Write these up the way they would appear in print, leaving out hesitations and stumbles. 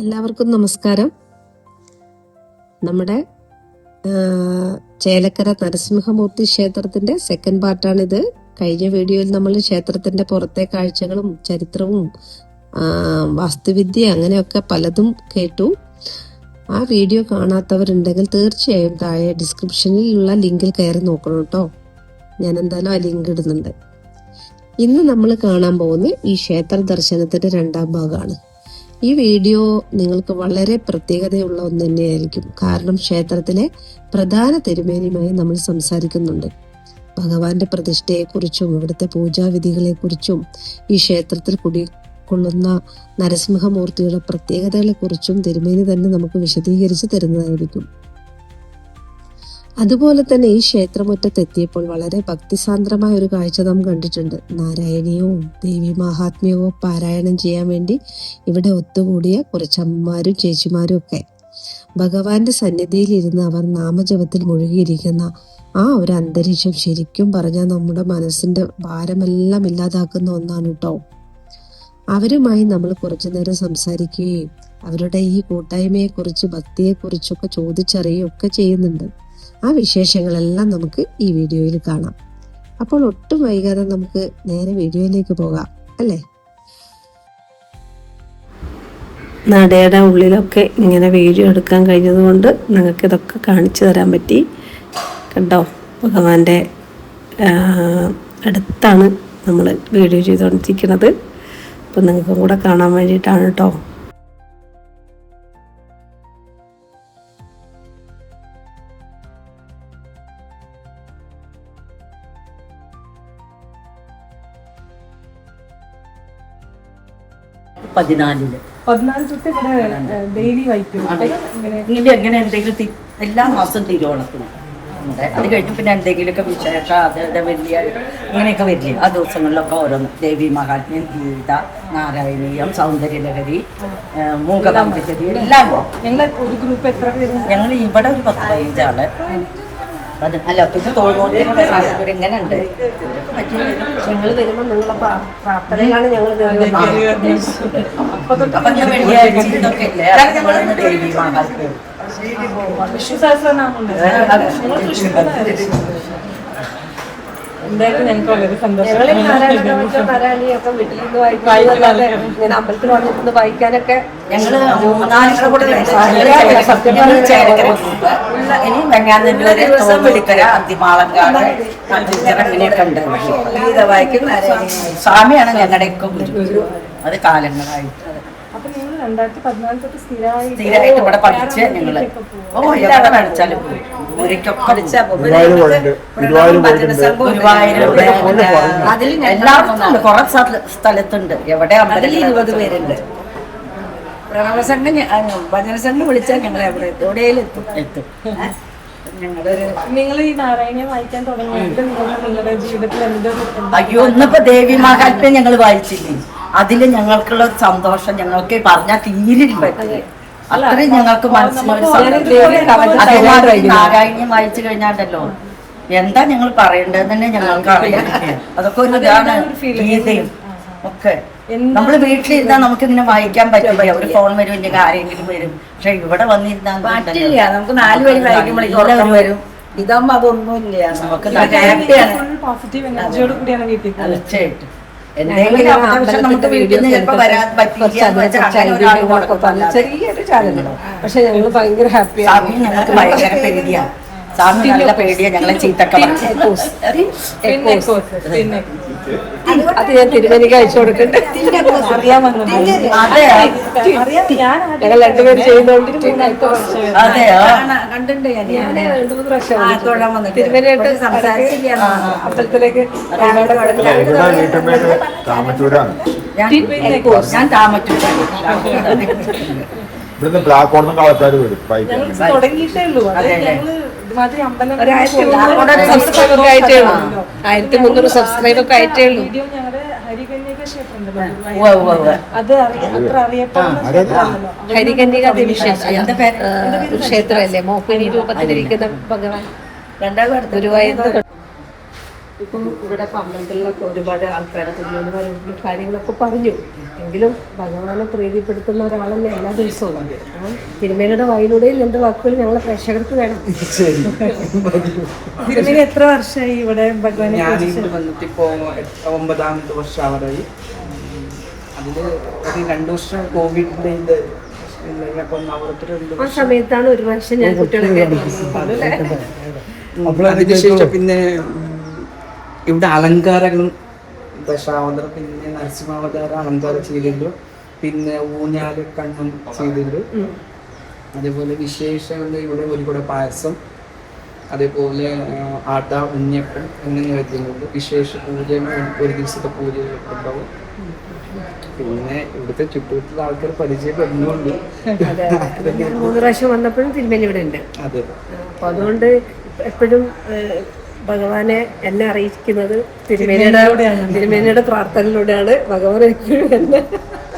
എല്ലാവർക്കും നമസ്കാരം. നമ്മുടെ ചേലക്കര നരസിംഹമൂർത്തി ക്ഷേത്രത്തിന്റെ സെക്കൻഡ് പാർട്ടാണിത്. കഴിഞ്ഞ വീഡിയോയിൽ നമ്മൾ ക്ഷേത്രത്തിന്റെ പുറത്തെ കാഴ്ചകളും ചരിത്രവും വാസ്തുവിദ്യ അങ്ങനെയൊക്കെ പലതും കേട്ടു. ആ വീഡിയോ കാണാത്തവരുണ്ടെങ്കിൽ തീർച്ചയായും താഴെ ഡിസ്ക്രിപ്ഷനിലുള്ള ലിങ്കിൽ കയറി നോക്കണം കേട്ടോ. ഞാൻ എന്തായാലും ആ ലിങ്ക് ഇടുന്നുണ്ട്. ഇന്ന് നമ്മൾ കാണാൻ പോകുന്ന ഈ ക്ഷേത്ര ദർശനത്തിന്റെ രണ്ടാം ഭാഗമാണ്. ഈ വീഡിയോ നിങ്ങൾക്ക് വളരെ പ്രത്യേകതയുള്ള ഒന്ന് തന്നെയായിരിക്കും. കാരണം ക്ഷേത്രത്തിലെ പ്രധാന തിരുമേനിയുമായി നമ്മൾ സംസാരിക്കുന്നുണ്ട്. ഭഗവാന്റെ പ്രതിഷ്ഠയെക്കുറിച്ചും ഇവിടുത്തെ പൂജാവിധികളെക്കുറിച്ചും ഈ ക്ഷേത്രത്തിൽ കുടികൊള്ളുന്ന നരസിംഹമൂർത്തിയുടെ പ്രത്യേകതകളെ കുറിച്ചും തിരുമേനി തന്നെ നമുക്ക് വിശദീകരിച്ച് തരുന്നതായിരിക്കും. അതുപോലെ തന്നെ ഈ ക്ഷേത്രമുറ്റത്തെത്തിയപ്പോൾ വളരെ ഭക്തിസാന്ദ്രമായ ഒരു കാഴ്ച നാം കണ്ടിട്ടുണ്ട്. നാരായണീയവും ദേവി മഹാത്മ്യവും പാരായണം ചെയ്യാൻ വേണ്ടി ഇവിടെ ഒത്തുകൂടിയ കുറച്ചമ്മമാരും ചേച്ചിമാരും ഒക്കെ ഭഗവാന്റെ സന്നിധിയിൽ ഇരുന്ന് അവർ നാമജപത്തിൽ മുഴുകിയിരിക്കുന്ന ആ ഒരു അന്തരീക്ഷം ശരിക്കും പറഞ്ഞാൽ നമ്മുടെ മനസ്സിന്റെ ഭാരമെല്ലാം ഇല്ലാതാക്കുന്ന ഒന്നാണ് കേട്ടോ. അവരുമായി നമ്മൾ കുറച്ചു നേരം സംസാരിക്കുകയും അവരുടെ ഈ കൂട്ടായ്മയെക്കുറിച്ച് ഭക്തിയെക്കുറിച്ചൊക്കെ ചോദിച്ചറിയുകയൊക്കെ ചെയ്യുന്നുണ്ട്. ആ വിശേഷങ്ങളെല്ലാം നമുക്ക് ഈ വീഡിയോയിൽ കാണാം. അപ്പോൾ ഒട്ടും വൈകാതെ നമുക്ക് നേരെ വീഡിയോയിലേക്ക് പോകാം അല്ലേ. നടയുടെ ഉള്ളിലൊക്കെ ഇങ്ങനെ വീഡിയോ എടുക്കാൻ കഴിഞ്ഞതുകൊണ്ട് നിങ്ങൾക്ക് ഇതൊക്കെ കാണിച്ചു തരാൻ പറ്റി. കണ്ടോ, ഭഗവാന്റെ അടുത്താണ് നമ്മൾ വീഡിയോ ചെയ്തുകൊണ്ടിരിക്കുന്നത്. അപ്പം നിങ്ങൾക്കും കൂടെ കാണാൻ വേണ്ടിയിട്ടാണ് കേട്ടോ. എങ്ങനെ എന്തെങ്കിലും എല്ലാ മാസം തിരുവോണത്തിന് അത് കഴിഞ്ഞ് പിന്നെ എന്തെങ്കിലുമൊക്കെ വിശേഷ അതേടെ വലിയ അങ്ങനെയൊക്കെ വരില്ലേ ആ ദിവസങ്ങളിലൊക്കെ ഓരോന്ന് ദേവി മഹാത്മ്യം, ഗീത, നാരായണീയം, സൗന്ദര്യലഹരി, മൂകദാമ്പത്യതി എല്ലാം. ഞങ്ങൾ ഒരു ഗ്രൂപ്പ് എത്ര പേര്? ഞങ്ങൾ ഇവിടെ ഒരു 10-15 ആള്. അല്ല പിന്നെ തോന്നുന്നു ഇങ്ങനെ ഉണ്ട്. ഞങ്ങൾ വരുമ്പോൾ നിങ്ങളെ പ്രാർത്ഥനയിലാണ് ഞങ്ങൾ വെള്ളിയാഴ്ച ഇതൊക്കെ ഇല്ലേ ദേവി മഹാത്മ്യം എന്തായാലും ഞങ്ങൾക്ക് വളരെ സന്തോഷം. അമ്പലത്തിൽ വന്നിരുന്ന് വായിക്കാനൊക്കെ ഞങ്ങള് ഇനി വെങ്ങാനല്ലൂര്, തോമ്പടിക്കര, അന്തിമാളങ്കാട്, അങ്ങനെയൊക്കെ ഉണ്ട്. സ്വാമിയാണ് ഞങ്ങളുടെയൊക്കെ ഗുരു. അത് കാലങ്ങളായിട്ട് അപ്പൊ നിങ്ങൾ 2014 തൊട്ട് സ്ഥിരമായിട്ട് ഇവിടെ പഠിച്ച് ഞങ്ങള് എവിടെ പഠിച്ചാലും എല്ലാവർക്കും കുറെ സ്ഥലത്തുണ്ട്. എവിടെ 20 പേരുണ്ട്. പ്രണവസംഘം ഭജനസംഘം വിളിച്ചാൽ ഞങ്ങൾ എവിടെയെങ്കിലും എത്തും. നിങ്ങൾ ഈ നാരായണീയം വായിക്കാൻ തുടങ്ങിയിട്ട് നിങ്ങളുടെ ജീവിതത്തിൽ അയ്യോ, ഇന്നിപ്പോ ദേവി മഹാത്മ്യം ഞങ്ങൾ വായിച്ചില്ലേ, അതില് ഞങ്ങൾക്കുള്ള ഒരു സന്തോഷം ഞങ്ങൾക്ക് പറഞ്ഞാൽ തീരില്ല. അത്രയും ഞങ്ങൾക്ക് മനസ്സിലായി. നാരായണീയം വായിച്ചു കഴിഞ്ഞാണ്ടല്ലോ എന്താ ഞങ്ങൾ പറയേണ്ടത് തന്നെ ഞങ്ങൾക്ക് അറിയാം. അതൊക്കെ ഒരു ഇതാണ് ഗീതയും ഒക്കെ. നമ്മള് വീട്ടിലിരുന്നാൽ നമുക്ക് ഇങ്ങനെ വായിക്കാൻ പറ്റില്ല. ഒരു ഫോൺ വരും, ഇല്ലെങ്കിൽ ആരെങ്കിലും വരും. പക്ഷെ ഇവിടെ വന്നിരുന്നാൽ പറ്റില്ല. നമുക്ക് 4 വരി വായിക്കുമ്പോഴേക്കും വരും. ഇതാകുമ്പോ അതൊന്നുമില്ല. നമുക്ക് പോസിറ്റീവ് എനർജിയോട് കൂടിയാണ് വീട്ടിൽ. തീർച്ചയായിട്ടും എന്തെങ്കിലും നമുക്ക് വീട്ടിൽ നിന്ന് ചിലപ്പോ വരാൻ ചെറിയൊരു ചാനൽ. പക്ഷെ ഞങ്ങൾ ഭയങ്കര ഹാപ്പിയാണ്. സ്വാമി ഞങ്ങൾക്ക് ഭയങ്കര പേടിയാണ്. സ്വാമി നല്ല പേടിയാ ഞങ്ങളെ ചീത്തൊക്കെ. അത് ഞാൻ തിരുമേനിക്ക് അയച്ചു കൊടുക്കട്ടെ. ഞങ്ങൾ 2 പേര് ചെയ്യുന്നോണ്ടിരിക്കുന്നു. തിരുമേനിയായിട്ട് അമ്പലത്തിലേക്ക് ഞാൻ താമറ്റൂരാണ്. ഇവിടുന്ന് ബ്ലാക്കോടൊന്നും കളക്കാര് വരും. തുടങ്ങിയിട്ടേ ഉള്ളൂ. 1300 സബ്സ്ക്രൈബ് ഒക്കെ ആയിട്ടേ ഉള്ളൂ. ഹരികന്യക ക്ഷേത്രമല്ലേ, മോഹിനി രൂപത്തിലിരിക്കുന്ന ഭഗവാൻ ഗുരുവായൂർ. ഇപ്പം ഇവിടെ അമ്പലത്തിലൊക്കെ ഒരുപാട് ആൾക്കാരെ തിരുമേനി പറയുന്ന കാര്യങ്ങളൊക്കെ പറഞ്ഞു. എങ്കിലും ഭഗവാനെ പ്രീതിപ്പെടുത്തുന്ന ഒരാളല്ലേ എല്ലാ ദിവസവും. അപ്പം തിരുമേനിയുടെ വായിലൂടെയും രണ്ട് വാക്കുകൾ ഞങ്ങളെ പ്രേക്ഷകർക്ക് വേണം. തിരുമേനി എത്ര വർഷമായി ഇവിടെ ഭഗവാനെ ഞാനിവിടെ വന്നിട്ട് ഇപ്പോൾ 9ാമത്തെ വർഷം ആവറായി. അതിൽ ഒരു 2 വർഷം കോവിഡിൻ്റെ ഇത് അപ്പോൾ നവരാത്രി ആ സമയത്താണ് ഒരു പ്രാവശ്യം ഞാൻ കുട്ടികളൊക്കെ അതിനുശേഷം പിന്നെ ഇവിടെ അലങ്കാരങ്ങളും ദശാവതാരം പിന്നെ നരസിംഹാവതാരം അലങ്കാരം ചെയ്തിട്ടുണ്ട്. പിന്നെ ഊഞ്ഞാല് കണ്ണും ചെയ്തിട്ടുണ്ട്. അതേപോലെ വിശേഷങ്ങൾ ഇവിടെ ഒരുപാട് പായസം, അതേപോലെ ആട്ട ഉണ്ണിയപ്പം എന്നിങ്ങനെ വെക്കുന്നുണ്ട്. വിശേഷ പൂജ ഒരു ദിവസത്തെ പൂജകളൊക്കെ ഉണ്ടാവും. പിന്നെ ഇവിടുത്തെ ചുറ്റുവട്ടത്തുള്ള ആൾക്കാർ പരിചയപ്പെടുന്നുണ്ട്. 3 പ്രാവശ്യം വന്നപ്പോഴും തിരുമേനി ഇവിടെ ഉണ്ട്. അതെ, അപ്പൊ അതുകൊണ്ട് എപ്പോഴും ഭഗവാനെ എന്നെ അറിയിക്കുന്നത് തിരുമേനിയുടെ പ്രാർത്ഥനയിലൂടെയാണ്. ഭഗവാൻ എപ്പോഴും എന്നെ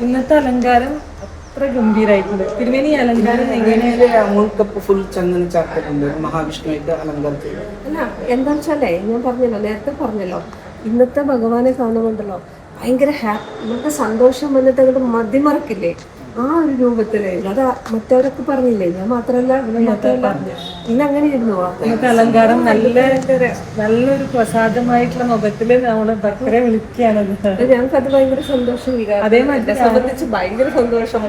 ഇന്നത്തെ അലങ്കാരം അത്ര ഗംഭീരായിട്ടുണ്ട്. തിരുമേനി ഈ അലങ്കാരം എങ്ങനെയാണ് ഫുൾ ചന്ദന ചാർട്ടുണ്ട് മഹാവിഷ്ണുവായിട്ട് അലങ്കാരം ചെയ്യും. അല്ല എന്താ വെച്ചാലേ ഞാൻ പറഞ്ഞല്ലോ, നേരത്തെ പറഞ്ഞല്ലോ, ഇന്നത്തെ ഭഗവാനെ കാണുന്നുണ്ടല്ലോ ഭയങ്കര നമുക്ക് സന്തോഷം വന്നിട്ട് അങ്ങോട്ട് മതിമറക്കില്ലേ ആ ഒരു രൂപത്തിലേ. അത് മറ്റവരൊക്കെ പറഞ്ഞില്ലേ, ഞാൻ മാത്രല്ല ഇന്ന് അങ്ങനെയായിരുന്നു. ഇന്നത്തെ അലങ്കാരം നല്ലൊരു പ്രസാദമായിട്ടുള്ള മുഖത്തില് നമ്മള് ഭക്തരെ വിളിക്കുകയാണത്. ഞങ്ങൾക്കത് ഭയങ്കര സന്തോഷം. അതേമാതിരി സംബന്ധിച്ച് ഭയങ്കര സന്തോഷം.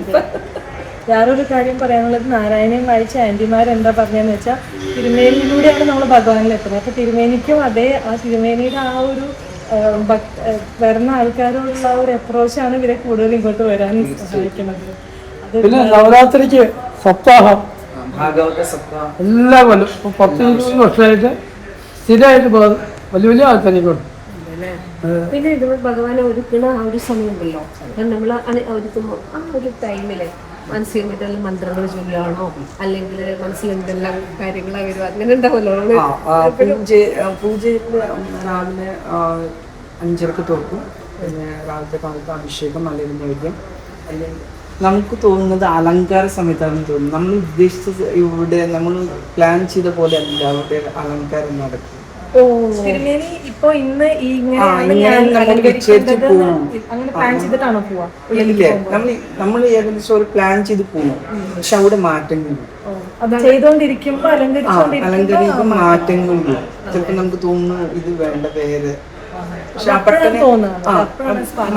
വേറൊരു കാര്യം പറയാനുള്ളത്, നാരായണീയം വായിച്ച ആന്റിമാരെന്താ പറഞ്ഞതെന്ന് വെച്ചാൽ തിരുമേനിയിലൂടെയാണ് നമ്മൾ ഭഗവാനിലെത്തുന്നത്. അപ്പൊ തിരുമേനിക്കും ആ തിരുമേനിയുടെ ആ ഒരു വരുന്ന ആൾക്കാരോടുള്ള ഒരു അപ്രോച്ചാണ് ഇവരെ കൂടുതൽ ഇങ്ങോട്ട് വരാൻ സഹായിക്കുന്നത്. പിന്നെ നവരാത്രിക്ക് സപ്താഹം ഭാഗവത സപ്താഹം എല്ലാ കൊല്ലം 10-20 വർഷമായിട്ട് സ്ഥിരമായിട്ട് വലിയ വലിയ ആൾക്കാരിക്കോട്ട്. പിന്നെ ഇത് ഭഗവാനെ ഒരുക്കണ ആ ഒരു സമയമുണ്ടല്ലോ, നമ്മൾ ഒരുക്കുമ്പോൾ ആ ഒരു ടൈമില് മനസ്സിൽ മന്ത്രങ്ങൾ ചൊല്ലുകയാണോ അല്ലെങ്കിൽ മനസ്സിൽ എന്തെല്ലാം കാര്യങ്ങളാണ് വരുക, അങ്ങനെ ഉണ്ടാവുമല്ലോ. പൂജയിൽ രാവിലെ 5:30 തുറക്കും. പിന്നെ രാവിലത്തെ കാലത്ത് അഭിഷേകം അല്ലെങ്കിൽ നൈവേദ്യം. അല്ലെങ്കിൽ നമുക്ക് തോന്നുന്നത് അലങ്കാര സമയത്താണ് തോന്നുന്നത്. നമ്മൾ ഉദ്ദേശിച്ചത് ഇവിടെ നമ്മൾ പ്ലാൻ ചെയ്ത പോലെ അല്ല അവിടെ അലങ്കാരം നടക്കും. തിരുമേനി ഇപ്പൊ ഇന്ന് അങ്ങനെ പ്ലാൻ ചെയ്തിട്ടാണോ പോവാ? ഇല്ല, നമ്മൾ ഏകദേശം ഒരു പ്ലാൻ ചെയ്ത് പോകും. പക്ഷെ അവിടെ മാറ്റങ്ങളുണ്ട്. ചെയ്തോണ്ടിരിക്കുമ്പോ അലങ്കരിക്കുമ്പോൾ മാറ്റങ്ങളുണ്ട്. ചിലപ്പോൾ നമുക്ക് തോന്നുന്നു ഇത് വേണ്ട വേറെ, പക്ഷെ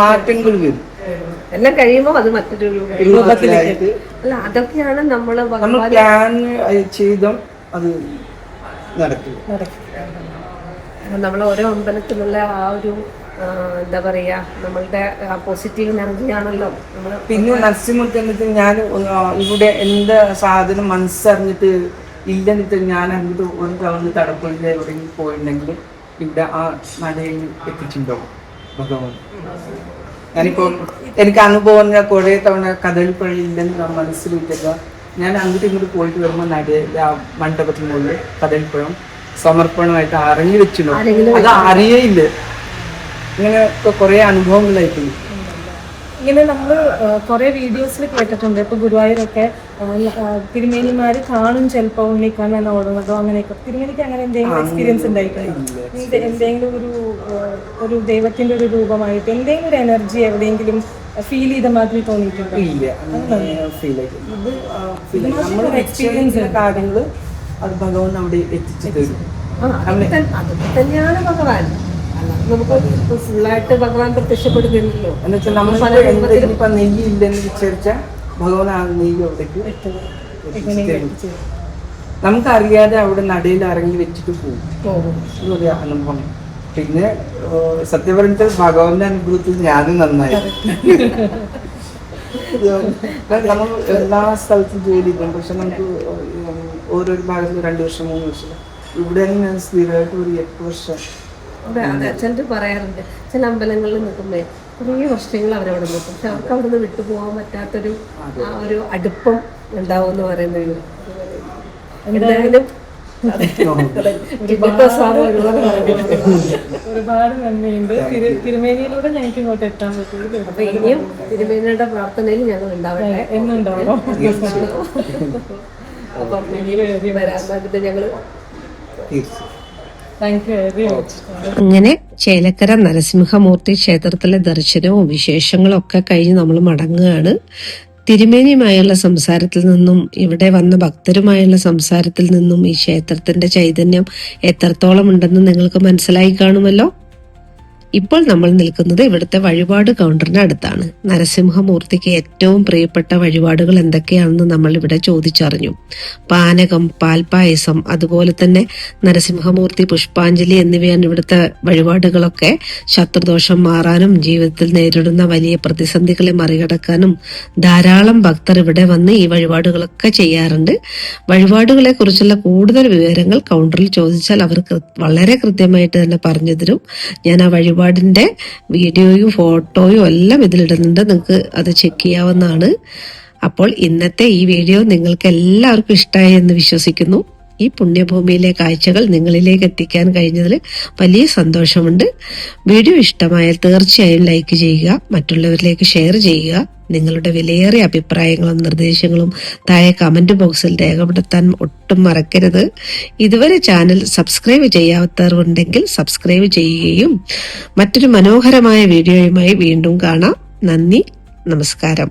മാറ്റങ്ങൾ വരും. എല്ലാം കഴിയുമ്പോൾ അത് മറ്റൊരു രൂപത്തിലായിട്ട്. അല്ല അതൊക്കെയാണ് നമ്മൾ പ്ലാൻ ചെയ്ത അത് നടക്കില്ല. നമ്മൾ ഓരോ അമ്പലത്തിലുള്ള ആ ഒരു എന്താ പറയാ നമ്മളുടെ പോസിറ്റീവ് എനർജിയാണല്ലോ നമ്മൾ. പിന്നെ നരസിംഹത്തിൽ ഞാൻ ഇവിടെ എന്താ സാധനം മനസ്സറിഞ്ഞിട്ട് ഇല്ലെന്നിട്ട് ഞാൻ അങ്ങോട്ട് ഒരു തവണ തടപ്പുള്ള എവിടെയെങ്കിലും പോയിട്ടുണ്ടെങ്കിൽ ഇവിടെ ആ നടയിൽ എത്തിച്ചിട്ടുണ്ടാവും ഭഗവാൻ. ഞാനിപ്പോൾ എനിക്ക് അനുഭവം കുറേ തവണ കഥകളിപ്പഴ ഇല്ലെന്ന് ഞാൻ മനസ്സിലിട്ടില്ല. ഞാൻ അങ്ങോട്ട് ഇങ്ങോട്ട് പോയിട്ട് വരുമ്പോൾ നടയിൽ ആ മണ്ഡപത്തിന് മുകളിൽ കഥകളിപ്പഴം സമർപ്പണമായിട്ട് അറിഞ്ഞു വെച്ചിട്ടുണ്ടോ, അത് അറിയയില്ല. ഇങ്ങനെ കുറെ അനുഭവങ്ങളായിട്ടുണ്ട്. ഇങ്ങനെ നമ്മൾ കുറെ വീഡിയോസിൽ കേട്ടിട്ടുണ്ട്. ഇപ്പൊ ഗുരുവായൂരൊക്കെ തിരുമേനിമാര് കാണും ചിലപ്പോ ഉണ്ണിക്കണ്ണൻ ഓടുന്നതോ അങ്ങനെയൊക്കെ. തിരുമേനിക്ക് അങ്ങനെ എന്തെങ്കിലും എക്സ്പീരിയൻസ് ഉണ്ടായിട്ടുണ്ട്? എന്തെങ്കിലും ഒരു ദൈവത്തിന്റെ ഒരു രൂപമായിട്ട് എന്തെങ്കിലും ഒരു എനർജി എവിടെയെങ്കിലും ഫീൽ ചെയ്ത മാതിരി തോന്നിയിട്ടുണ്ടോ? എക്സ്പീരിയൻസ് കാര്യങ്ങൾ അത് ഭഗവാൻ അവിടെ എത്തിച്ചു തരും. തന്നെയാണ് ഭഗവാൻ. നമുക്ക് ഫുള്ളായിട്ട് ഭഗവാൻ പ്രത്യക്ഷപ്പെടുന്നില്ലല്ലോ. എന്നുവെച്ചാൽ നമ്മൾ നെയ്യ് ഇല്ലെന്ന് വിചാരിച്ചാൽ ഭഗവാൻ ആ നെയ്യ് അവിടേക്ക് നമുക്കറിയാതെ അവിടെ നടയിൽ ഇറങ്ങി വെച്ചിട്ട് പോകും. ഒരു അനുഭവം. പിന്നെ സത്യം പറഞ്ഞാൽ ഭഗവാന്റെ അനുഭവത്തിൽ ഞാനും നന്നായി. നമ്മൾ എല്ലാ സ്ഥലത്തും ജോലി ചെയ്തിട്ടുണ്ട്. പക്ഷെ നമുക്ക് ഓരോരു ഭാഗത്ത് 2 വർഷം 3 വർഷം. ഇവിടെ ഞാൻ സ്ഥിരമായിട്ട് ഒരു 8 വർഷം. അതെ, ചിലർ പറയാറുണ്ട് ചില അമ്പലങ്ങളിൽ നിൽക്കുമ്പോ കുറേ വർഷങ്ങൾ അവരവിടെ നിൽക്കും. പക്ഷെ അവർക്ക് അവിടെ നിന്ന് വിട്ടുപോകാൻ പറ്റാത്തൊരു ആ ഒരു അടുപ്പം ഉണ്ടാവും എന്ന് പറയുന്നത്. എന്തായാലും ഒരുപാട് നന്ദിയുണ്ട്. തിരുമേനിയിലൂടെ ഞങ്ങൾക്ക് ഇങ്ങോട്ട് എത്താൻ പറ്റും. അപ്പൊ ഇനിയും തിരുമേനിയുടെ പ്രാർത്ഥനയിൽ ഞങ്ങൾ ഉണ്ടാവട്ടെ എന്നുണ്ടാവോ? അപ്പം ഇനിയും വരാൻ വേണ്ടിട്ട് ഞങ്ങള് താങ്ക് യു വെരി മച്ച്. അങ്ങനെ ചേലക്കര നരസിംഹമൂർത്തി ക്ഷേത്രത്തിലെ ദർശനവും വിശേഷങ്ങളും ഒക്കെ കഴിഞ്ഞ് നമ്മൾ മടങ്ങുകയാണ്. തിരുമേനിയുമായുള്ള സംസാരത്തിൽ നിന്നും ഇവിടെ വന്ന ഭക്തരുമായുള്ള സംസാരത്തിൽ നിന്നും ഈ ക്ഷേത്രത്തിന്റെ ചൈതന്യം എത്രത്തോളം ഉണ്ടെന്ന് നിങ്ങൾക്ക് മനസ്സിലായി കാണുമല്ലോ. ഇപ്പോൾ നമ്മൾ നിൽക്കുന്നത് ഇവിടുത്തെ വഴിപാട് കൗണ്ടറിന് അടുത്താണ്. നരസിംഹമൂർത്തിക്ക് ഏറ്റവും പ്രിയപ്പെട്ട വഴിപാടുകൾ എന്തൊക്കെയാണെന്ന് നമ്മൾ ഇവിടെ ചോദിച്ചറിഞ്ഞു. പാനകം, പാൽപായസം, അതുപോലെ തന്നെ നരസിംഹമൂർത്തി പുഷ്പാഞ്ജലി എന്നിവയാണ് ഇവിടുത്തെ വഴിപാടുകളൊക്കെ. ശത്രുദോഷം മാറാനും ജീവിതത്തിൽ നേരിടുന്ന വലിയ പ്രതിസന്ധികളെ മറികടക്കാനും ധാരാളം ഭക്തർ ഇവിടെ വന്ന് ഈ വഴിപാടുകളൊക്കെ ചെയ്യാറുണ്ട്. വഴിപാടുകളെ കുറിച്ചുള്ള കൂടുതൽ വിവരങ്ങൾ കൗണ്ടറിൽ ചോദിച്ചാൽ അവർ വളരെ കൃത്യമായിട്ട് തന്നെ പറഞ്ഞു തരും. ഞാൻ ആ വഴിപാടിന്റെ വീഡിയോയും ഫോട്ടോയും എല്ലാം ഇതിലിടുന്നുണ്ട്, നിങ്ങൾക്ക് അത് ചെക്ക് ചെയ്യാവുന്നതാണ്. അപ്പോൾ ഇന്നത്തെ ഈ വീഡിയോ നിങ്ങൾക്ക് എല്ലാവർക്കും ഇഷ്ടമായി എന്ന് വിശ്വസിക്കുന്നു. ഈ പുണ്യഭൂമിയിലെ കാഴ്ചകൾ നിങ്ങളിലേക്ക് എത്തിക്കാൻ കഴിഞ്ഞതിൽ വലിയ സന്തോഷമുണ്ട്. വീഡിയോ ഇഷ്ടമായാൽ തീർച്ചയായും ലൈക്ക് ചെയ്യുക, മറ്റുള്ളവരിലേക്ക് ഷെയർ ചെയ്യുക. നിങ്ങളുടെ വിലയേറിയ അഭിപ്രായങ്ങളും നിർദ്ദേശങ്ങളും താഴെ കമന്റ് ബോക്സിൽ രേഖപ്പെടുത്താൻ ഒട്ടും മറക്കരുത്. ഇതുവരെ ചാനൽ സബ്സ്ക്രൈബ് ചെയ്യാത്തവരുണ്ടെങ്കിൽ സബ്സ്ക്രൈബ് ചെയ്യുകയും മറ്റൊരു മനോഹരമായ വീഡിയോയുമായി വീണ്ടും കാണാം. നന്ദി, നമസ്കാരം.